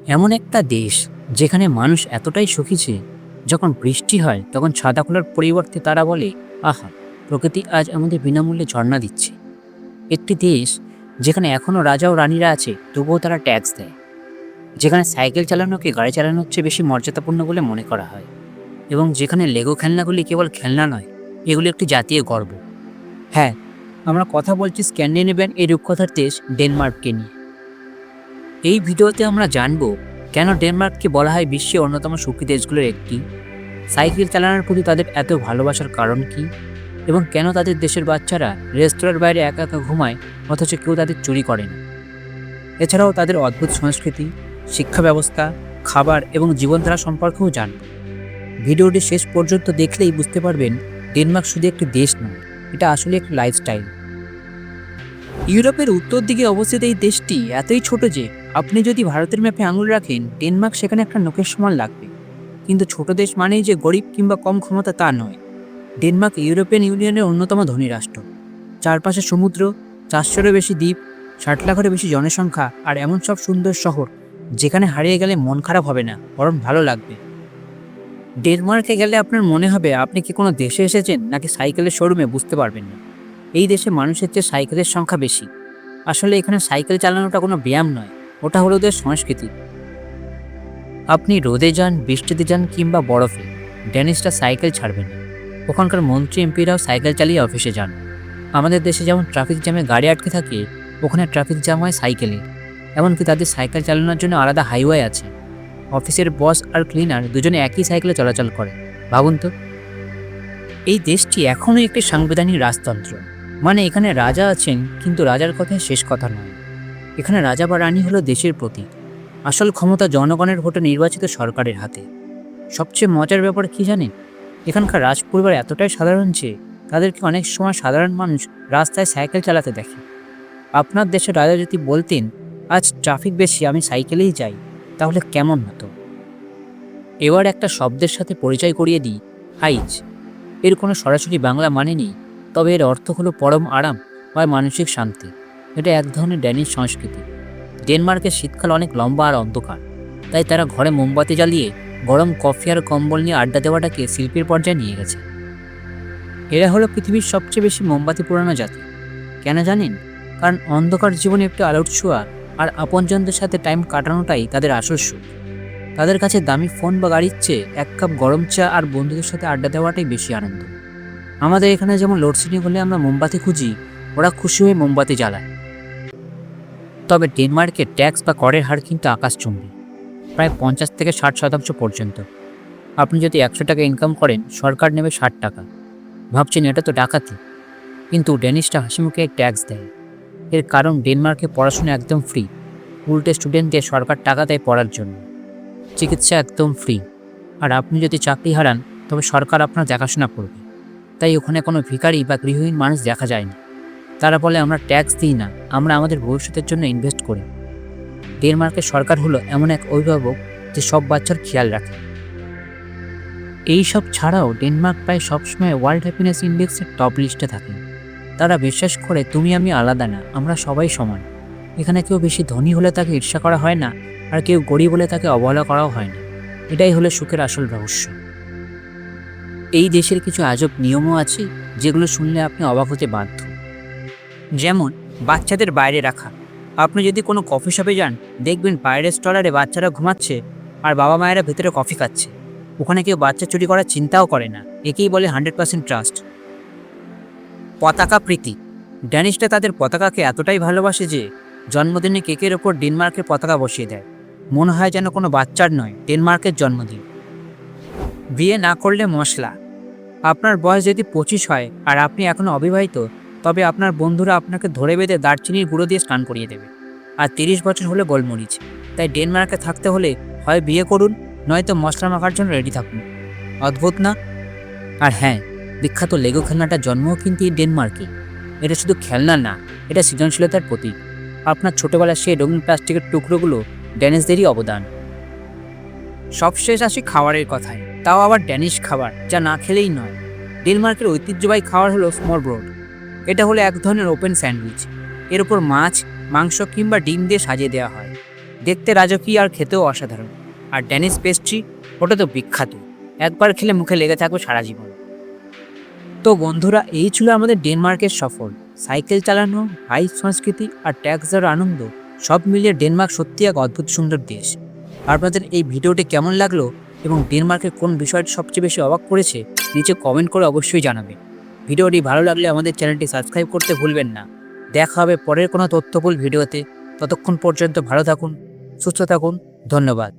এমন একটা দেশ যেখানে মানুষ এতটাই সুখী যে যখন বৃষ্টি হয় তখন ছাতা খোলার পরিবর্তে তারা বলে, আহা, প্রকৃতি আজ আমাদের বিনামূল্যে ঝর্ণা দিচ্ছে। একটি দেশ যেখানে এখনও রাজা ও রানীরা আছে, তবুও তারা ট্যাক্স দেয়। যেখানে সাইকেল চালানোকে গাড়ি চালানোর চেয়ে বেশি মর্যাদাপূর্ণ বলে মনে করা হয়, এবং যেখানে লেগো খেলনাগুলি কেবল খেলনা নয়, এগুলি একটি জাতীয় গর্ব। হ্যাঁ, আমরা কথা বলছি স্ক্যান্ডিনেভিয়ান এই রূপকথার দেশ ডেনমার্ককে নিয়ে। এই ভিডিওতে আমরা জানব কেন ডেনমার্ককে বলা হয় বিশ্বের অন্যতম সুখী দেশগুলোর একটি, সাইকেল চালানোর প্রতি তাদের এত ভালোবাসার কারণ কি, এবং কেন তাদের দেশের বাচ্চারা রেস্তোরাঁর বাইরে একা একা ঘুমায় অথচ কেউ তাদের চুরি করে না। এছাড়াও তাদের অদ্ভুত সংস্কৃতি, শিক্ষা ব্যবস্থা, খাবার এবং জীবনধারা সম্পর্কেও জানব। ভিডিওটি শেষ পর্যন্ত দেখলেই বুঝতে পারবেন ডেনমার্ক শুধু একটি দেশ নয়, এটা আসলে একটি লাইফস্টাইল। ইউরোপের উত্তর দিকে অবস্থিত এই দেশটি এতই ছোট যে আপনি যদি ভারতের ম্যাপে আঙুল রাখেন, ডেনমার্ক সেখানে একটা নোকের সমান লাগবে। কিন্তু ছোট দেশ মানেই যে গরিব কিংবা কম ক্ষমতা তা নয়। ডেনমার্ক ইউরোপিয়ান ইউনিয়নের অন্যতম ধনী রাষ্ট্র। চারপাশে সমুদ্র, 400-এরও বেশি দ্বীপ, 60 লাখেরও বেশি জনসংখ্যা, আর এমন সব সুন্দর শহর যেখানে হারিয়ে গেলে মন খারাপ হবে না, বরং ভালো লাগবে। ডেনমার্কে গেলে আপনার মনে হবে আপনি কি কোনো দেশে এসেছেন নাকি সাইকেলের শোরুমে, বুঝতে পারবেন না। এই দেশে মানুষের চেয়ে সাইকেলের সংখ্যা বেশি। আসলে এখানে সাইকেল চালানোটা কোনো ব্যায়াম নয়, ওটা হলো ওদের সংস্কৃতি। আপনি রোদে যান, বৃষ্টিতে যান কিংবা বরফে, ড্যানিশরা সাইকেল ছাড়বে না। ওখানকার মন্ত্রী এমপিরাও সাইকেল চালিয়ে অফিসে যান। আমাদের দেশে যেমন ট্রাফিক জ্যামে গাড়ি আটকে থাকে, ওখানে ট্রাফিক জ্যাম হয় সাইকেলে। এমনকি তাদের সাইকেল চালানোর জন্য আলাদা হাইওয়ে আছে। অফিসের বস আর ক্লিনার দুজনে একই সাইকেলে চলাচল করে। ভাবুন তো। এই দেশটি এখনও একটি সাংবিধানিক রাজতন্ত্র, মানে এখানে রাজা আছেন, কিন্তু রাজার কথাই শেষ কথা নয়। এখানে রাজা বা রানী হলো দেশের প্রতীক। আসল ক্ষমতা জনগণের ভোটে নির্বাচিত সরকারের হাতে। সবচেয়ে মজার ব্যাপার কি জানেন? এখানকার রাজপরিবার এতটাই সাধারণ যে তাদেরকে অনেক সময় সাধারণ মানুষ রাস্তায় সাইকেল চালাতে দেখে। আপনার দেশের রাজা যদি বলতেন, আজ ট্রাফিক বেশি, আমি সাইকেলেই যাই, তাহলে কেমন হতো? এবার একটা শব্দের সাথে পরিচয় করিয়ে দিই, হাইজ। এর কোনো সরাসরি বাংলা মানে নেই, তবে এর অর্থ হলো পরম আরাম বা মানসিক শান্তি। এটা এক ধরনের ড্যানিশ সংস্কৃতি। ডেনমার্কের শীতকাল অনেক লম্বা আর অন্ধকার, তাই তারা ঘরে মোমবাতি জ্বালিয়ে গরম কফি আর কম্বল নিয়ে আড্ডা দেওয়াটাকে শিল্পের পর্যায়ে নিয়ে গেছে। এরা হলো পৃথিবীর সবচেয়ে বেশি মোমবাতি পোড়ানো জাতি। কেন জানেন? কারণ অন্ধকার জীবনে একটু আলোর ছোঁয়া আর আপনজনদের সাথে টাইম কাটানোটাই তাদের আসল সুখ। তাদের কাছে দামি ফোন বা গাড়ির চেয়ে এক কাপ গরম চা আর বন্ধুদের সাথে আড্ডা দেওয়াটাই বেশি আনন্দ। আমাদের এখানে যেমন লোডশেডিং হলে আমরা মোমবাতি খুঁজি, ওরা খুশি হয়ে মোমবাতি জ্বালায়। তবে ডেনমার্কের ট্যাক্স বা করের হার কিন্তু আকাশচুম্বী, প্রায় 50 থেকে 60% পর্যন্ত। আপনি যদি 100 টাকা ইনকাম করেন, সরকার নেবে 60 টাকা। ভাবছেন এটা তো ডাকাতি, কিন্তু ডেনিশটা হাসিমুখে ট্যাক্স দেয়। এর কারণ ডেনমার্কে পড়াশোনা একদম ফ্রি। উল্টে স্টুডেন্টদের সরকার টাকা দেয় পড়ার জন্য। চিকিৎসা একদম ফ্রি। আর আপনি যদি চাকরি হারান, তবে সরকার আপনার দেখাশোনা করবে। তাই ওখানে কোনো ভিখারি বা গৃহহীন মানুষ দেখা যায় না। তারা বলে, আমরা ট্যাক্স দিই না, আমরা আমাদের ভবিষ্যতের জন্য ইনভেস্ট করি। ডেনমার্কের সরকার হলো এমন এক অভিভাবক যে সব বাচ্চার খেয়াল রাখে। এই সব ছাড়াও ডেনমার্ক প্রায় সবসময় ওয়ার্ল্ড হ্যাপিনেস ইন্ডেক্সের টপ লিস্টে থাকে। তারা বিশ্বাস করে তুমি আমি আলাদা না, আমরা সবাই সমান। এখানে কেউ বেশি ধনী হলে তাকে ঈর্ষা করা হয় না, আর কেউ গরিব হলে তাকে অবহেলা করাও হয় না। এটাই হলো সুখের আসল রহস্য। এই দেশের কিছু আজব নিয়মও আছে যেগুলো শুনলে আপনি অবাক হতে বাধ্য। যেমন বাচ্চাদের বাইরে রাখা। আপনি যদি কোনো কফি শপে যান, দেখবেন বাইরের স্টলারে বাচ্চারা ঘুমাচ্ছে আর বাবা মায়েরা ভেতরে কফি খাচ্ছে। ওখানে কেউ বাচ্চা চুরি করার চিন্তাও করে না। একেই বলে 100% ট্রাস্ট। পতাকা প্রীতি। ড্যানিশরা তাদের পতাকাকে এতটাই ভালোবাসে যে জন্মদিনে কেকের ওপর ডেনমার্কের পতাকা বসিয়ে দেয়। মনে হয় যেন কোনো বাচ্চার নয়, ডেনমার্কের জন্মদিন। বিয়ে না করলে মশলা। আপনার বয়স যদি 25 হয় আর আপনি এখনও অবিবাহিত, তবে আপনার বন্ধুরা আপনাকে ধরে বেঁধে দারচিনির গুঁড়ো দিয়ে স্নান করিয়ে দেবে। আর 30 বছর হলে গোলমরিচ। তাই ডেনমার্কে থাকতে হলে হয় বিয়ে করুন, নয়তো মশলা মাখার জন্য রেডি থাকুন। অদ্ভুত না? আর হ্যাঁ, বিখ্যাত লেগো খেলনাটার জন্মও কিন্তু এই ডেনমার্কে। এটা শুধু খেলনা না, এটা সৃজনশীলতার প্রতীক। আপনার ছোটবেলার সেই রঙিন প্লাস্টিকের টুকরোগুলো ড্যানিশদেরই অবদান। সবশেষ আসি খাবারের কথায়, তাও আবার ড্যানিশ খাবার, যা না খেলেই নয়। ডেনমার্কের ঐতিহ্যবাহী খাবার হলো স্মরব্রড। এটা হলো এক ধরনের ওপেন স্যান্ডউইচ। এর উপর মাছ, মাংস কিংবা ডিম দিয়ে সাজিয়ে দেওয়া হয়। দেখতে রাজকীয় আর খেতেও অসাধারণ। আর ড্যানিশ পেস্ট্রি, ওটা তো বিখ্যাত, একবার খেলে মুখে লেগে থাকবে সারা জীবন। তো বন্ধুরা, এই ছিল আমাদের ডেনমার্কের সফর। সাইকেল চালানো, হাই সংস্কৃতি আর ট্যাক্স দেওয়ার আনন্দ, সব মিলিয়ে ডেনমার্ক সত্যি এক অদ্ভুত সুন্দর দেশ। আপনাদের এই ভিডিওটি কেমন লাগলো এবং ডেনমার্কের কোন বিষয়টি সবচেয়ে বেশি অবাক করেছে নিচে কমেন্ট করে অবশ্যই জানাবেন। ভিডিওটি ভালো লাগলে আমাদের চ্যানেলটি সাবস্ক্রাইব করতে ভুলবেন না। দেখা হবে পরের কোনো তথ্যবহুল ভিডিওতে। ততক্ষণ পর্যন্ত ভালো থাকুন, সুস্থ থাকুন, ধন্যবাদ।